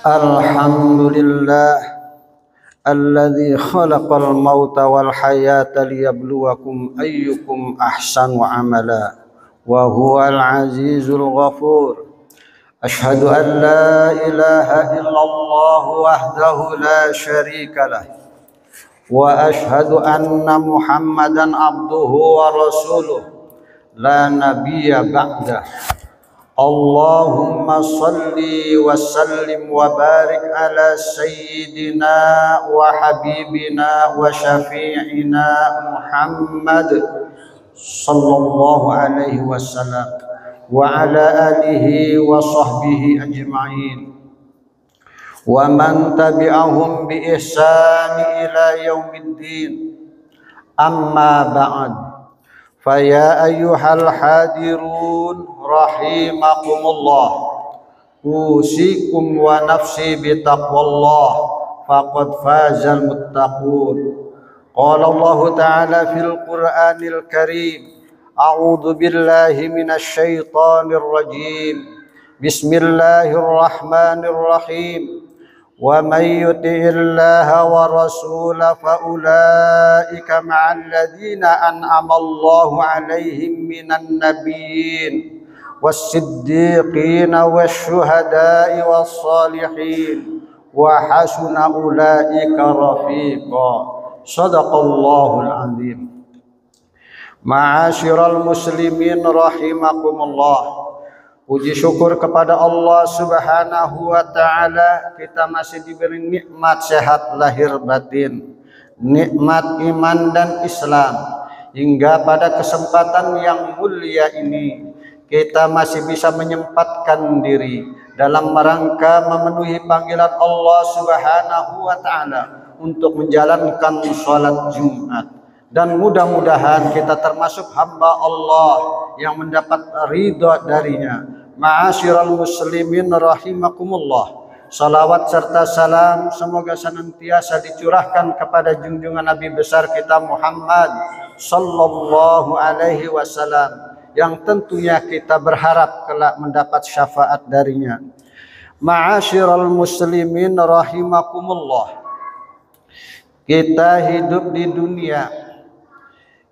Alhamdulillah alladzi khalaqal mauta wal hayata liyabluwakum ayyukum ahsanu amala wa huwal azizul ghafur. Ashhadu an la ilaha illallah wahdahu la syarika lah wa ashhadu anna Muhammadan abduhu wa rasuluh la nabiyya ba'dah. Allahumma salli wa sallim wa barik ala sayyidina wa habibina wa syafi'ina Muhammad sallallahu alaihi wasallam wa ala alihi wa sahbihi ajma'in wa man tabi'ahum bi ihsani ila yaumiddin. Amma ba'd. Faya ayyuhal hadirun rahimakumullah, usikum wa nafsi bitaqwallah faqad fazal muttaqun. Qala Allah ta'ala fil Qur'anil Karim, a'udzu billahi minasy syaithanir rajim. Bismillahirrahmanirrahim. Wa may yuti'illaha wa rasulahu fa ulaika ma'al ladzina an'ama Allahu 'alaihim minan nabiyyin was-siddiqin wasyuhada'i was-salihin wa hasuna ulaika rafiqa. Shadaqallahul 'azim. Ma'asyiral muslimin rahimakumullah. Puji syukur kepada Allah Subhanahu wa ta'ala, kita masih diberi nikmat sehat lahir batin, nikmat iman dan Islam. Hingga pada kesempatan yang mulia ini kita masih bisa menyempatkan diri dalam rangka memenuhi panggilan Allah Subhanahu wa ta'ala untuk menjalankan sholat Jumat. Dan mudah-mudahan kita termasuk hamba Allah yang mendapat ridha darinya. Ma'asyiral muslimin rahimakumullah. Salawat serta salam semoga senantiasa dicurahkan kepada junjungan Nabi besar kita Muhammad sallallahu alaihi wasallam, yang tentunya kita berharap kelak mendapat syafaat darinya. Ma'asyiral muslimin rahimakumullah. Kita hidup di dunia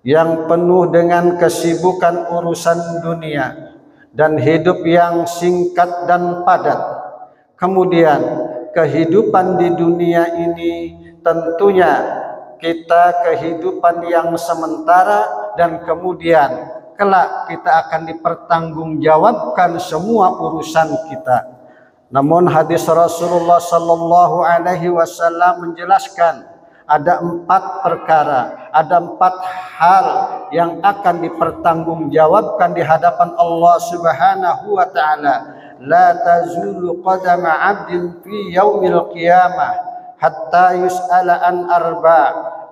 yang penuh dengan kesibukan urusan dunia dan hidup yang singkat dan padat. Kemudian kehidupan di dunia ini tentunya kita kehidupan yang sementara, dan kemudian kelak kita akan dipertanggungjawabkan semua urusan kita. Namun hadis Rasulullah sallallahu alaihi wasallam menjelaskan ada 4 perkara, ada 4 hal yang akan dipertanggungjawabkan di hadapan Allah Subhanahu wa ta'ala. La tazulu qadama 'abdin fi yaumil qiyamah hatta yus'ala an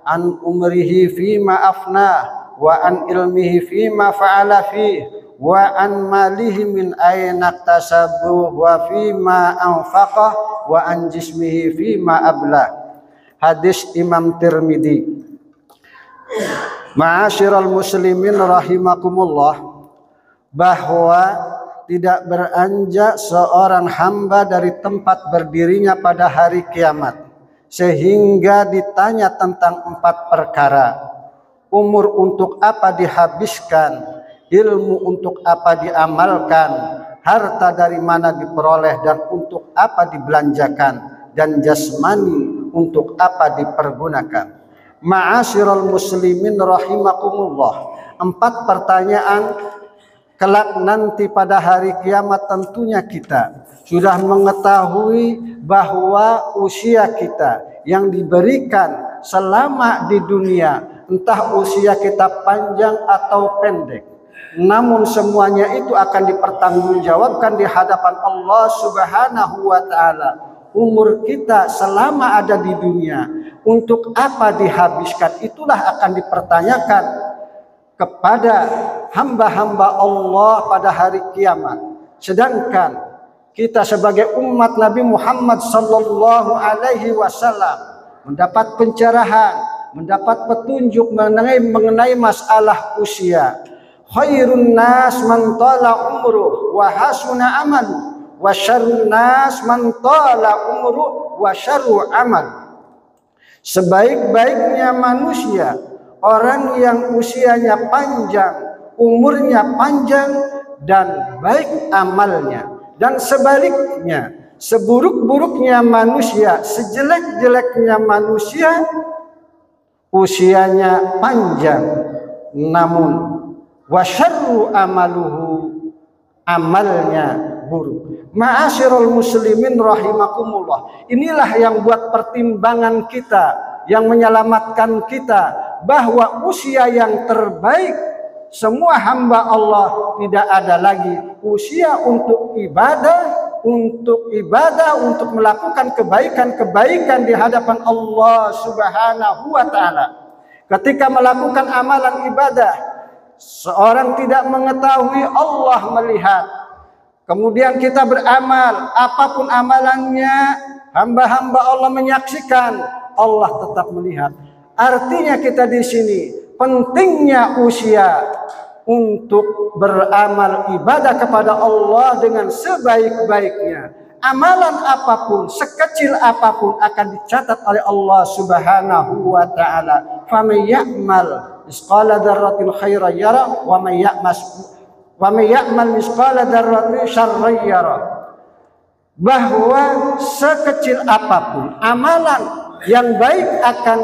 an umrihi fima afnah wa an ilmihi fima fa'ala fihi wa an malihi min aina iktasabu wa fima anfaqah wa an jismihi fima ablah. Hadis Imam Tirmidzi. Ma'asyiral muslimin rahimakumullah, bahwa tidak beranjak seorang hamba dari tempat berdirinya pada hari kiamat sehingga ditanya tentang 4 perkara. Umur untuk apa dihabiskan, ilmu untuk apa diamalkan, harta dari mana diperoleh dan untuk apa dibelanjakan, dan jasmani untuk apa dipergunakan. Ma'asyiral muslimin rahimakumullah, 4 pertanyaan kelak nanti pada hari kiamat. Tentunya kita sudah mengetahui bahwa usia kita yang diberikan selama di dunia, entah usia kita panjang atau pendek, namun semuanya itu akan dipertanggungjawabkan di hadapan Allah Subhanahu wa ta'ala. Umur kita selama ada di dunia untuk apa dihabiskan, itulah akan dipertanyakan kepada hamba-hamba Allah pada hari kiamat. Sedangkan kita sebagai umat Nabi Muhammad sallallahu alaihi wasallam mendapat pencerahan, mendapat petunjuk mengenai masalah usia. Khairun nas man tala umruh wa hasuna amalu wa syarrun nas man tala umru wa syarru amal. Sebaik-baiknya manusia orang yang usianya panjang, umurnya panjang dan baik amalnya. Dan sebaliknya, seburuk-buruknya manusia, sejelek-jeleknya manusia, usianya panjang namun wasyarru amaluhu, amalnya buruk. Ma'asyiral muslimin rahimakumullah. Inilah yang buat pertimbangan kita, yang menyelamatkan kita, bahwa usia yang terbaik semua hamba Allah tidak ada lagi usia untuk ibadah, untuk melakukan kebaikan-kebaikan di hadapan Allah Subhanahu wa taala. Ketika melakukan amalan ibadah, seorang tidak mengetahui Allah melihat. Kemudian kita beramal, apapun amalannya, hamba-hamba Allah menyaksikan, Allah tetap melihat. Artinya kita di sini pentingnya usia untuk beramal ibadah kepada Allah dengan sebaik-baiknya. Amalan apapun, sekecil apapun akan dicatat oleh Allah Subhanahu wa taala. Faman ya'mal misqala dzarratin khairan yara wa may ya'mal misqala dzarratin syarran yara. Bahwa sekecil apapun amalan yang baik akan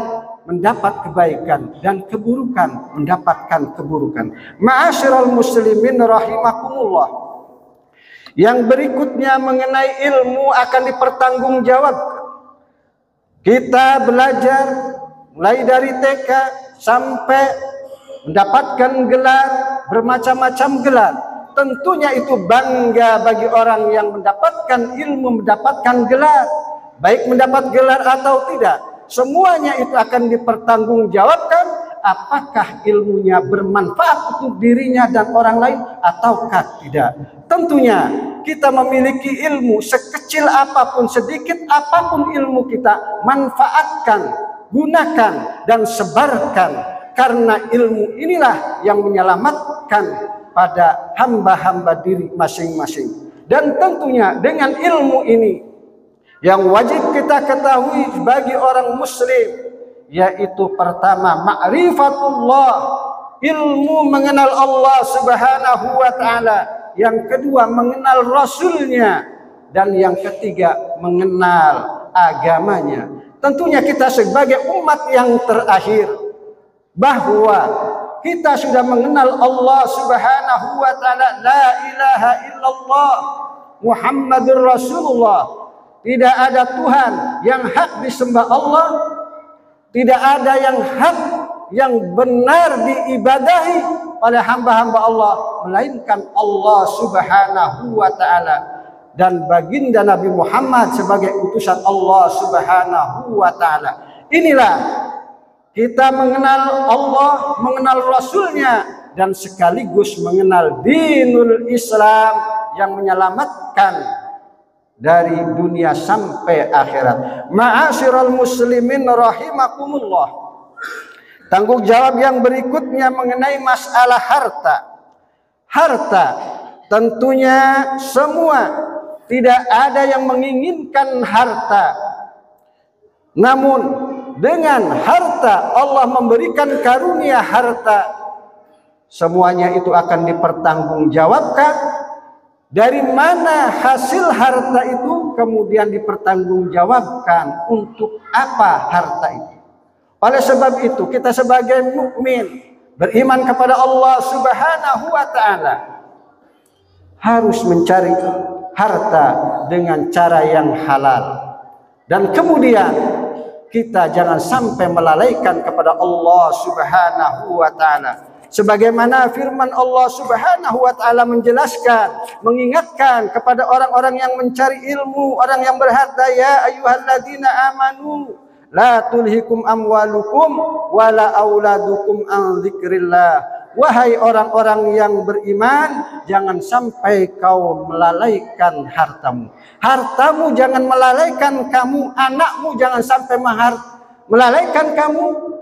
mendapat kebaikan dan keburukan mendapatkan keburukan. Ma'asyiral muslimin rahimakumullah. Yang berikutnya mengenai ilmu akan dipertanggungjawabkan. Kita belajar mulai dari TK sampai mendapatkan gelar, bermacam-macam gelar. Tentunya itu bangga bagi orang yang mendapatkan ilmu, mendapatkan gelar. Baik mendapat gelar atau tidak, semuanya itu akan dipertanggungjawabkan. Apakah ilmunya bermanfaat untuk dirinya dan orang lain ataukah tidak. Tentunya kita memiliki ilmu sekecil apapun, sedikit apapun ilmu kita, manfaatkan, gunakan dan sebarkan. Karena ilmu inilah yang menyelamatkan pada hamba-hamba diri masing-masing. Dan tentunya dengan ilmu ini yang wajib kita ketahui bagi orang muslim, yaitu pertama ma'rifatullah, ilmu mengenal Allah Subhanahu wa taala, yang kedua mengenal rasulnya, dan yang ketiga mengenal agamanya. Tentunya kita sebagai umat yang terakhir, bahwa kita sudah mengenal Allah Subhanahu wa taala, la ilaha illallah Muhammadur Rasulullah. Tidak ada Tuhan yang hak disembah Allah, tidak ada yang hak yang benar diibadahi oleh hamba-hamba Allah melainkan Allah Subhanahu wa taala, dan baginda Nabi Muhammad sebagai utusan Allah Subhanahu wa taala. Inilah kita mengenal Allah, mengenal Rasulnya, dan sekaligus mengenal dinul Islam yang menyelamatkan dari dunia sampai akhirat. Ma'asyiral muslimin rahimakumullah. Tanggung jawab yang berikutnya mengenai masalah harta. Harta tentunya semua, tidak ada yang menginginkan harta. Namun dengan harta Allah memberikan karunia harta, semuanya itu akan dipertanggungjawabkan. Dari mana hasil harta itu kemudian dipertanggungjawabkan, untuk apa harta itu. Oleh sebab itu kita sebagai mukmin beriman kepada Allah Subhanahu wa taala harus mencari harta dengan cara yang halal, dan kemudian kita jangan sampai melalaikan kepada Allah Subhanahu wa taala. Sebagaimana firman Allah Subhanahu wa taala menjelaskan, mengingatkan kepada orang-orang yang mencari ilmu, orang yang berharta, ya ayyuhalladzina amanu la tulhikum amwalukum wala auladukum an dzikrillah. Wahai orang-orang yang beriman, jangan sampai kau melalaikan hartamu. Hartamu jangan melalaikan kamu, anakmu jangan sampai melalaikan kamu.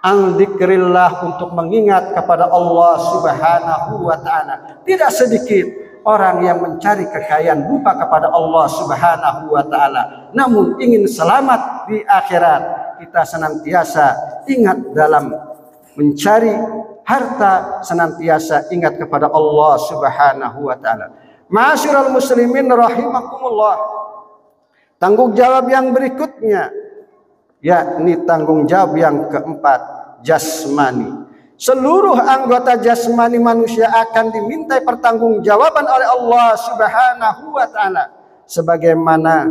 Al-dzikrillah, untuk mengingat kepada Allah Subhanahu wa taala. Tidak sedikit orang yang mencari kekayaan lupa kepada Allah Subhanahu wa taala, namun ingin selamat di akhirat. Kita senantiasa ingat dalam mencari harta, senantiasa ingat kepada Allah Subhanahu wa taala. Ma'asyiral muslimin rahimakumullah. Tanggung jawab yang berikutnya yakni tanggung jawab yang keempat, jasmani. Seluruh anggota jasmani manusia akan dimintai pertanggungjawaban oleh Allah Subhanahu wa taala, sebagaimana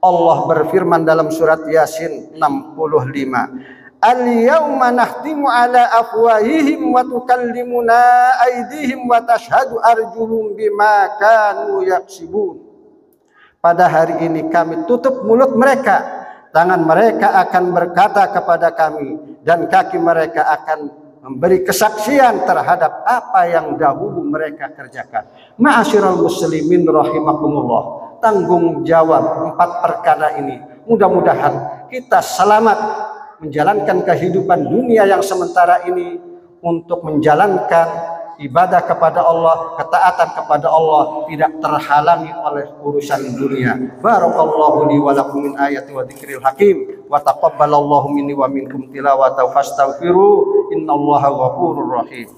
Allah berfirman dalam surat Yasin 65, Al-yawma nakhtimu ala afwahihim wa tukallimuna aydihim wa tashhadu arjuluhum bima kanu yaksibun. Pada hari ini kami tutup mulut mereka, tangan mereka akan berkata kepada kami, dan kaki mereka akan memberi kesaksian terhadap apa yang dahulu mereka kerjakan. Ma'asyiral muslimin rahimakumullah. Tanggung jawab 4 perkara ini, mudah-mudahan kita selamat menjalankan kehidupan dunia yang sementara ini untuk menjalankan ibadah kepada Allah, ketaatan kepada Allah, tidak terhalangi oleh urusan dunia. Barakallahu li wa lakum min ayati wa dzikril hakim wa taqabbalallahu minni wa minkum tilawata fastaghfiru innallaha ghafurur rahim.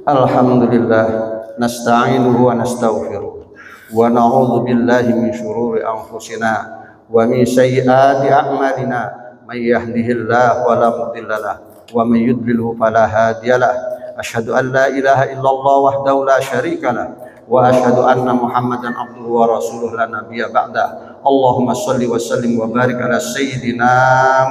Alhamdulillah, nasta'inuhu wa nastaghfiruh wa na'udzu billahi min syururi anfusina wa min sayyiati a'malina. May yahdihillahu fala mudilla lahu wa may yudlilhu fala hadiya lahu. Asyhadu an la ilaha illallah wahdahu la syarika lahu wa asyhadu anna Muhammadan abduhu wa rasuluh la nabiyya ba'da. Allahumma shalli wa sallim wa barik ala sayyidina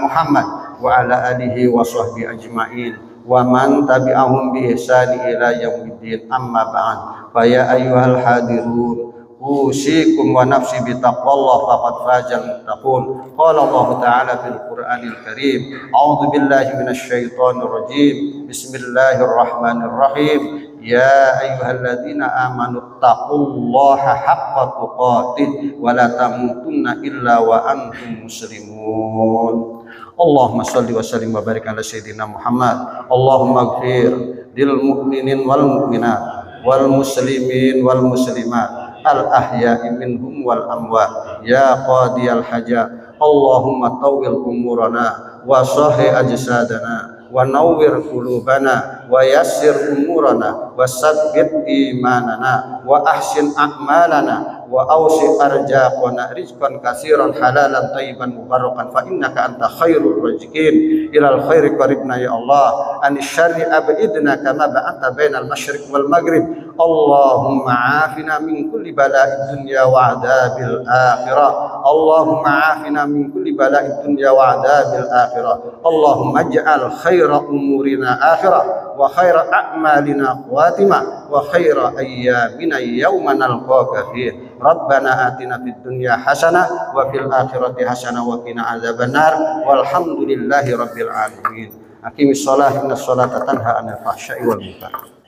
Muhammad wa ala alihi wa sahbihi ajma'in wa man tabi'ahum bi ihsani ila yaumiddin. Amma ba'd. Fa ya ayyuhal hadirun usikum wa nafsi bi taqwallah faqad fazal muttaqun. Qala Allah ta'ala fil Qur'anil Karim, a'udzu billahi minasy syaithanir rajim. Bismillahirrahmanirrahim. Ya ayyuhalladzina amanu taqullaha haqqa tuqatih wa la tamutunna illa wa antum muslimun. Allahumma shalli wa sallim wa barik ala sayyidina Muhammad. Allahumma ighfir lil mu'minin wal mu'minat wal muslimin wal muslimat al ahya'i minhum wal amwat ya qadiyal hajat. Allahumma tawwil umurana wa sahih ajsadana wa nawwir qulubana wa yassir umurana wa sabbit imanana wa ahsin a'malana wa awsi arjaqana rizqan katsiran halalan thayyiban mubarakan fa innaka anta khairur raziqin. Ilal khairi qaribna ya Allah, anis syarri abidna kama ba'ata bainal masyriq wal maghrib. Allahumma afina min kulli bala'id dunya wa adabil akhirah. Allahumma afina min kulli bala'id dunya wa adabil akhirah. Allahumma ij'al khaira umurina akhirah wa khaira a'malina khawatimah wa khaira ayyamina yawma nalqaka fihi. Rabbana atina fid dunya hasanah wa fil akhirati hasanah wa qina adzabannar. Walhamdulillahi rabbil alamin. Aqimis shalah, innas sholata tanha 'anil fahsya'i wal munkar.